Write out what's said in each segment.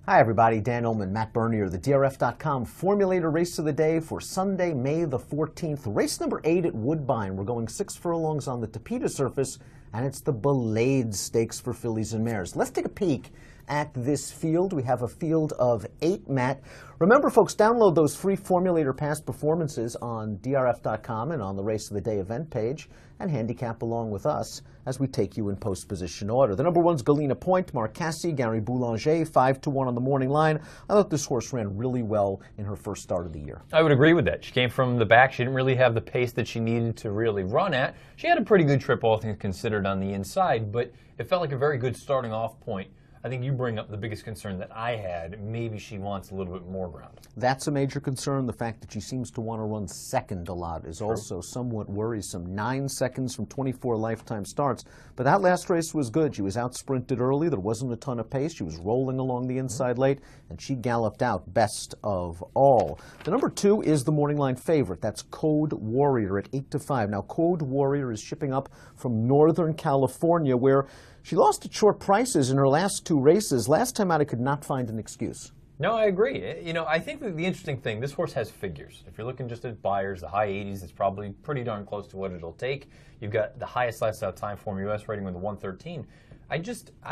Hi everybody, Dan Ullman, Matt Bernier, the DRF.com Formulator Race of the Day for Sunday, May the 14th. Race number 8 at Woodbine. We're going 6 furlongs on the Tapeta surface, and it's the Ballade Stakes for fillies and mares. Let's take a peek at this field. We have a field of 8, Matt. Remember, folks, download those free Formulator past performances on DRF.com and on the Race of the Day event page, and handicap along with us as we take you in post-position order. The number 1's Galena Point, Mark Casse, Gary Boulanger, 5-1 on the morning line. I thought this horse ran really well in her first start of the year. I would agree with that. She came from the back. She didn't really have the pace that she needed to really run at. She had a pretty good trip, all things considered, on the inside, but it felt like a very good starting off point. I think you bring up the biggest concern that I had. Maybe she wants a little bit more ground. That's a major concern. The fact that she seems to want to run second a lot is also somewhat worrisome. 9 seconds from 24 lifetime starts. But that last race was good. She was out sprinted early. There wasn't a ton of pace. She was rolling along the inside late, and she galloped out best of all. The number 2 is the morning line favorite. That's Code Warrior at 8-5. Now, Code Warrior is shipping up from Northern California, where she lost at short prices in her last 2 races. Last time out, I could not find an excuse. No, I agree. You know, I think that the interesting thing, this horse has figures. If you're looking just at buyers, the high 80s, it's probably pretty darn close to what it'll take. You've got the highest last out time form US rating with a 113. I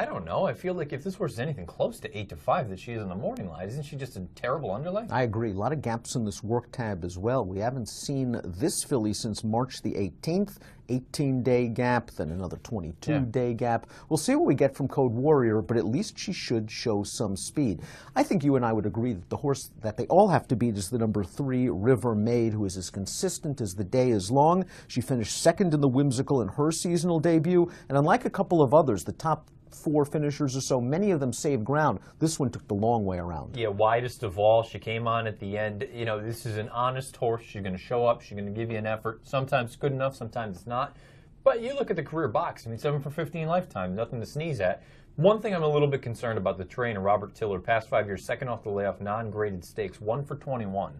don't know. I feel like if this horse is anything close to 8-5 that she is in the morning line, isn't she just a terrible underlay? I agree. A lot of gaps in this work tab as well. We haven't seen this filly since March the 18th. 18-day gap, then another 22-day gap. We'll see what we get from Code Warrior, but at least she should show some speed. I think you and I would agree that the horse that they all have to beat is the number 3, River Maid, who is as consistent as the day is long. She finished second in the Whimsical in her seasonal debut, and unlike a couple of others, the top 4 finishers or so, many of them saved ground. This one took the long way around. Yeah, widest of all. She came on at the end. You know, this is an honest horse. She's going to show up. She's going to give you an effort. Sometimes it's good enough, sometimes it's not. But you look at the career box. I mean, 7 for 15 lifetime, nothing to sneeze at. One thing I'm a little bit concerned about the trainer, Robert Tiller, past 5 years, second off the layoff, non-graded stakes, 1 for 21.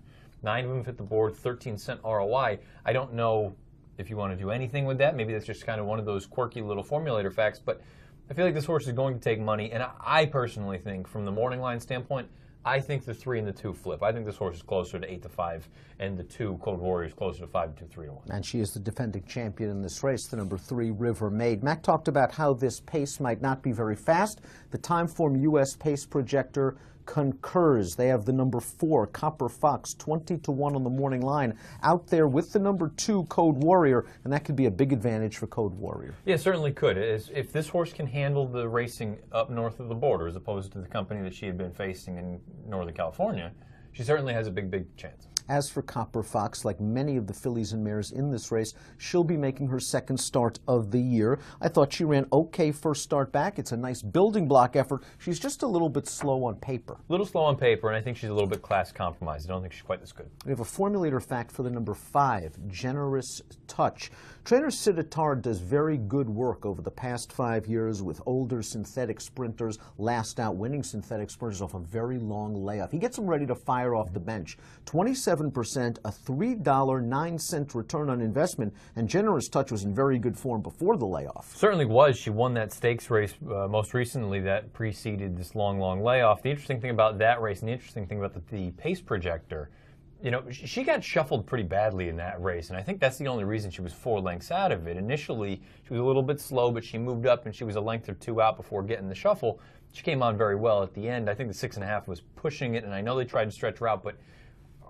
9 of them hit the board, 13-cent ROI. I don't know if you want to do anything with that. Maybe that's just kind of one of those quirky little formulator facts, but I feel like this horse is going to take money, and I personally think, from the morning line standpoint, I think the 3 and the 2 flip. I think this horse is closer to 8-5, and the 2, Code Warrior, is closer to 5-2, 3-1. And she is the defending champion in this race, the number 3, River Maid. Matt talked about how this pace might not be very fast. The Timeform US pace projector concurs. They have the number 4, Copper Fox, 20-1 on the morning line, out there with the number 2, Code Warrior, and that could be a big advantage for Code Warrior. Yeah, it certainly could. If this horse can handle the racing up north of the border, as opposed to the company that she had been facing in Northern California, she certainly has a big chance. As for Copper Fox, like many of the fillies and mares in this race, she'll be making her second start of the year. I thought she ran okay first start back. It's a nice building block effort. She's just a little bit slow on paper. A little slow on paper, and I think she's a little bit class compromised. I don't think she's quite this good. We have a formulator fact for the number 5, Generous Touch. Trainer Siddharth does very good work over the past 5 years with older synthetic sprinters, last out winning synthetic sprinters off a very long layoff. He gets them ready to fire off the bench. 27%, a $3.09 return on investment, and Generous Touch was in very good form before the layoff. Certainly was. She won that stakes race most recently that preceded this long layoff. The interesting thing about that race, and the interesting thing about the pace projector, you know, she got shuffled pretty badly in that race, and I think that's the only reason she was 4 lengths out of it. Initially, she was a little bit slow, but she moved up, and she was a length or 2 out before getting the shuffle. She came on very well at the end. I think the 6.5 was pushing it, and I know they tried to stretch her out, but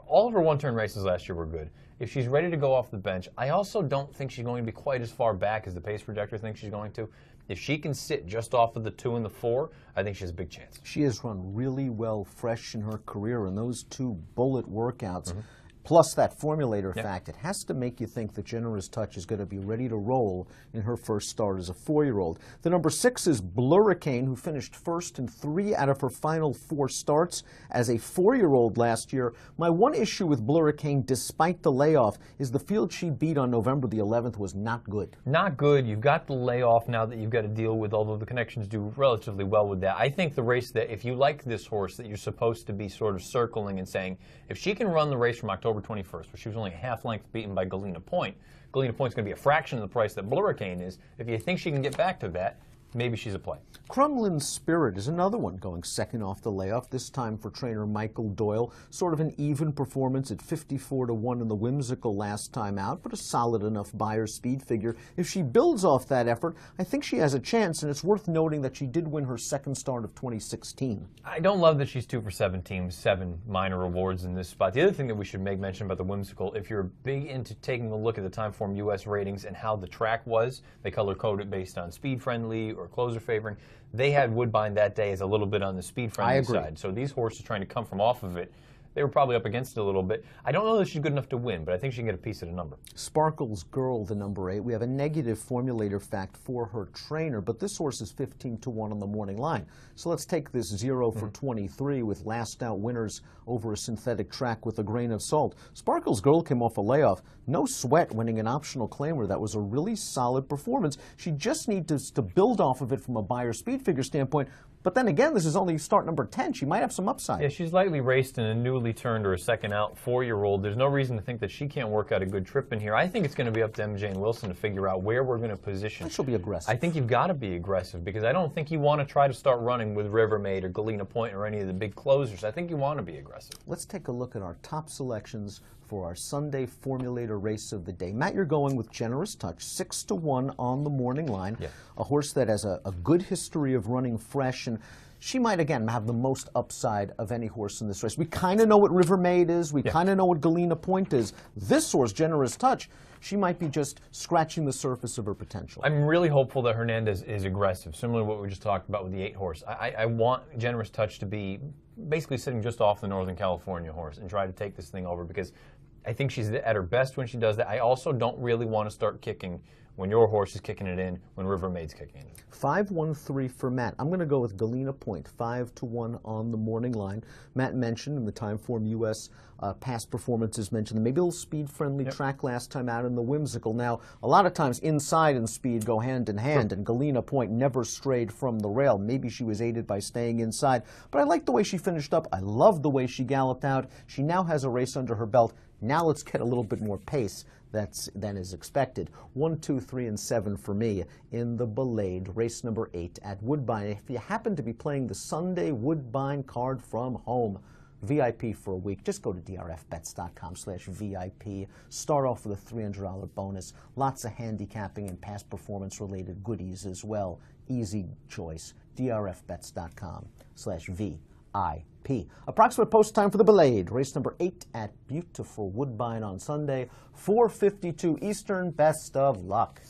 all of her one-turn races last year were good. If she's ready to go off the bench, I also don't think she's going to be quite as far back as the pace projector thinks she's going to. If she can sit just off of the 2 and the 4, I think she has a big chance. She has run really well fresh in her career, and those 2 bullet workouts, plus that formulator fact, it has to make you think that Generous Touch is going to be ready to roll in her first start as a 4-year-old. The number 6 is Blurricane, who finished first in 3 out of her final 4 starts as a 4-year-old last year. My one issue with Blurricane, despite the layoff, is the field she beat on November the 11th was not good. Not good. You've got the layoff now that you've got to deal with, although the connections do relatively well with that. I think the race that, if you like this horse, that you're supposed to be sort of circling and saying, if she can run the race from October 21st, where she was only a half length beaten by Galena Point. Galena Point's going to be a fraction of the price that Blurricane is. If you think she can get back to that, maybe she's a play. Crumlin Spirit is another one going second off the layoff, this time for trainer Michael Doyle. Sort of an even performance at 54-1 in the Whimsical last time out, but a solid enough buyer speed figure. If she builds off that effort, I think she has a chance, and it's worth noting that she did win her second start of 2016. I don't love that she's 2 for 17, 7 minor rewards in this spot. The other thing that we should make mention about the Whimsical, if you're big into taking a look at the Timeform US ratings and how the track was, they color code it based on speed friendly or closer favoring. They had Woodbine that day as a little bit on the speed friendly side. So these horses trying to come from off of it, they were probably up against it a little bit. I don't know that she's good enough to win, but I think she can get a piece of the number. Sparkles Girl, the number 8. We have a negative formulator fact for her trainer, but this horse is 15-1 on the morning line. So let's take this 0 for 23 with last out winners over a synthetic track with a grain of salt. Sparkles Girl came off a layoff. No sweat winning an optional claimer. That was a really solid performance. She just needs to build off of it from a buyer speed figure standpoint. But then again, this is only start number 10. She might have some upside. Yeah, she's lightly raced in a newly turned or a second out 4-year-old. There's no reason to think that she can't work out a good trip in here. I think it's going to be up to MJ and Wilson to figure out where we're going to position. She'll be aggressive. I think you've got to be aggressive because I don't think you want to try to start running with Rivermaid or Galena Point or any of the big closers. I think you want to be aggressive. Let's take a look at our top selections for our Sunday formulator race of the day. Matt, you're going with Generous Touch, 6-1 on the morning line. Yeah. A horse that has a good history of running fresh, and she might, again, have the most upside of any horse in this race. We kind of know what Rivermaid is. We kind of know what Galena Point is. This horse, Generous Touch, she might be just scratching the surface of her potential. I'm really hopeful that Hernandez is aggressive, similar to what we just talked about with the 8 horse. I want Generous Touch to be basically sitting just off the Northern California horse and try to take this thing over because I think she's at her best when she does that. I also don't really want to start kicking when your horse is kicking it in, when Rivermaid's kicking it in. 5-1-3 for Matt. I'm going to go with Galena Point, 5-1 on the morning line. Matt mentioned in the Timeform US past performances mentioned maybe a little speed-friendly track last time out in the Whimsical. Now, a lot of times inside and speed go hand in hand, and Galena Point never strayed from the rail. Maybe she was aided by staying inside, but I like the way she finished up. I love the way she galloped out. She now has a race under her belt. Now let's get a little bit more pace than is expected. 1, 2, 3, and 7 for me in the Ballade, race number 8 at Woodbine. If you happen to be playing the Sunday Woodbine card from home, VIP for a week, just go to drfbets.com/VIP. Start off with a $300 bonus. Lots of handicapping and past performance-related goodies as well. Easy choice. drfbets.com/VIP. Approximate post time for the Ballade, race number 8 at beautiful Woodbine on Sunday, 4:52 Eastern. Best of luck.